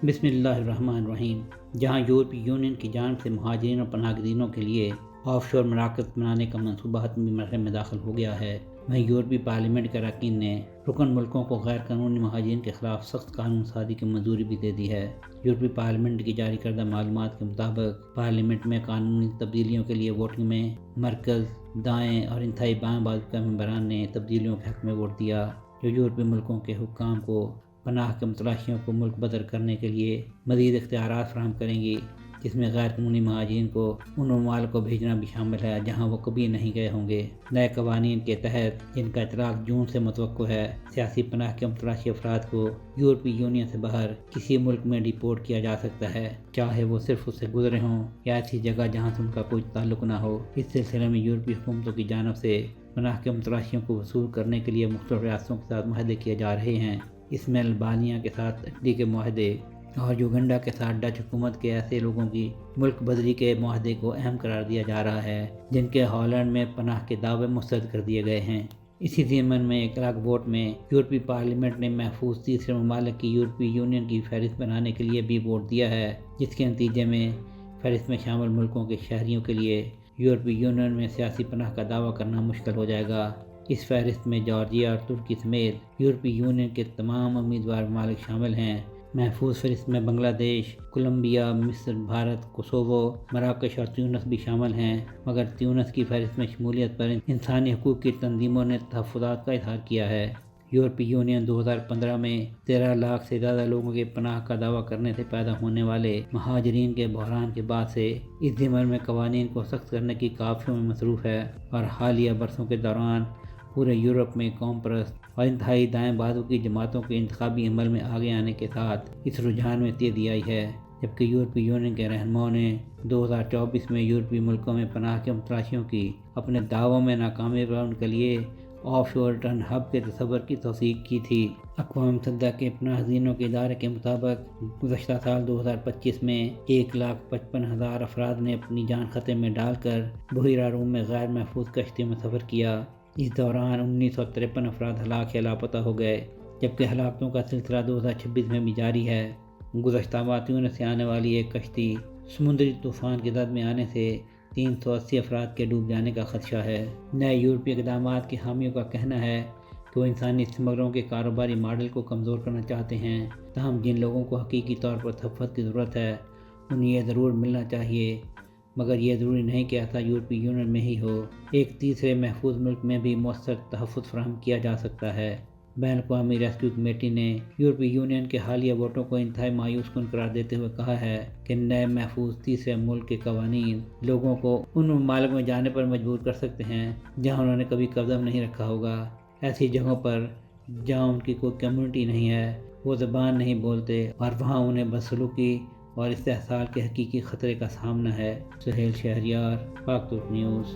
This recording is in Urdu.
بسم اللہ الرحمن الرحیم۔ جہاں یورپی یونین کی جانب سے مہاجرین اور پناہ گزینوں کے لیے آف شور مراکز بنانے کا منصوبہ حتمی مرحلے میں داخل ہو گیا ہے، وہیں یورپی پارلیمنٹ کے اراکین نے رکن ملکوں کو غیر قانونی مہاجرین کے خلاف سخت قانون سازی کی منظوری بھی دے دی ہے۔ یورپی پارلیمنٹ کی جاری کردہ معلومات کے مطابق پارلیمنٹ میں قانونی تبدیلیوں کے لیے ووٹنگ میں مرکز، دائیں اور انتہائی بائیں بازو کے ممبران نے تبدیلیوں کے حق میں ووٹ دیا، جو یورپی ملکوں کے حکام کو پناہ کے متلاشیوں کو ملک بدر کرنے کے لیے مزید اختیارات فراہم کریں گی، جس میں غیر قانونی مہاجرین کو ان ممالک کو بھیجنا بھی شامل ہے جہاں وہ کبھی نہیں گئے ہوں گے۔ نئے قوانین کے تحت، جن کا اطلاق جون سے متوقع ہے، سیاسی پناہ کے متلاشی افراد کو یورپی یونین سے باہر کسی ملک میں ڈیپورٹ کیا جا سکتا ہے، چاہے وہ صرف اس سے گزرے ہوں یا ایسی جگہ جہاں سے ان کا کوئی تعلق نہ ہو۔ اس سلسلے میں یورپی حکومتوں کی جانب سے پناہ کے متلاشیوں کو وصول کرنے کے لیے مختلف ریاستوں کے ساتھ معاہدے کیے جا رہے ہیں۔ اس میں البانیہ کے ساتھ اٹلی کے معاہدے اور یوگنڈا کے ساتھ ڈچ حکومت کے ایسے لوگوں کی ملک بدری کے معاہدے کو اہم قرار دیا جا رہا ہے جن کے ہالینڈ میں پناہ کے دعوے مسترد کر دیے گئے ہیں۔ اسی ضمن میں ایک الگ ووٹ میں یورپی پارلیمنٹ نے محفوظ تیسرے ممالک کی یورپی یونین کی فہرست بنانے کے لیے بھی ووٹ دیا ہے، جس کے نتیجے میں فہرست میں شامل ملکوں کے شہریوں کے لیے یورپی یونین میں سیاسی پناہ کا دعویٰ کرنا مشکل ہو جائے گا۔ اس فہرست میں جارجیا اور ترکی سمیت یورپی یونین کے تمام امیدوار ممالک شامل ہیں۔ محفوظ فہرست میں بنگلہ دیش، کولمبیا، مصر، بھارت، کوسوو، مراکش اور تیونس بھی شامل ہیں، مگر تیونس کی فہرست میں شمولیت پر انسانی حقوق کی تنظیموں نے تحفظات کا اظہار کیا ہے۔ یورپی یونین 2015 میں 13 لاکھ سے زیادہ لوگوں کے پناہ کا دعویٰ کرنے سے پیدا ہونے والے مہاجرین کے بحران کے بعد سے اس ضمن میں قوانین کو سخت کرنے کی کاوشوں میں مصروف ہے، اور حالیہ برسوں کے دوران پورے یورپ میں قوم پرست اور انتہائی دائیں بازو کی جماعتوں کے انتخابی عمل میں آگے آنے کے ساتھ اس رجحان میں تیزی آئی ہے، جبکہ یورپی یونین کے رہنماؤں نے 2024 میں یورپی ملکوں میں پناہ کے متلاشیوں کی اپنے دعووں میں ناکامی پر ان کے لیے آف شور ریٹرن ہب کے تصور کی توثیق کی تھی۔ اقوام متحدہ کے پناہ گزینوں کے ادارے کے مطابق گزشتہ سال 2025 میں 1,55,000 افراد نے اپنی جان خطرے میں ڈال کر بحیرہ روم میں غیر محفوظ کشتیوں میں سفر کیا۔ اس دوران 1953 افراد ہلاک یا لاپتہ ہو گئے، جبکہ ہلاکتوں کا سلسلہ 2026 میں بھی جاری ہے۔ گزشتہ ماہ تیونس سے آنے والی ایک کشتی سمندری طوفان کی زد میں آنے سے 380 افراد کے ڈوب جانے کا خدشہ ہے۔ نئے یورپی اقدامات کے حامیوں کا کہنا ہے کہ وہ انسانی اسمگلروں کے کاروباری ماڈل کو کمزور کرنا چاہتے ہیں، تاہم جن لوگوں کو حقیقی طور پر تحفظ کی ضرورت ہے انہیں یہ ضرور ملنا چاہیے، مگر یہ ضروری نہیں کہ ایسا یورپی یونین میں ہی ہو۔ ایک تیسرے محفوظ ملک میں بھی مؤثر تحفظ فراہم کیا جا سکتا ہے۔ بین الاقوامی ریسکیو کمیٹی نے یورپی یونین کے حالیہ ووٹوں کو انتہائی مایوس کن قرار دیتے ہوئے کہا ہے کہ نئے محفوظ تیسرے ملک کے قوانین لوگوں کو ان ممالک میں جانے پر مجبور کر سکتے ہیں جہاں انہوں نے کبھی قدم نہیں رکھا ہوگا، ایسی جگہوں پر جہاں ان کی کوئی کمیونٹی نہیں ہے، وہ زبان نہیں بولتے اور وہاں انہیں بدسلوکی اور استحصال کے حقیقی خطرے کا سامنا ہے۔ سہیل شہریار، پاک ترک نیوز۔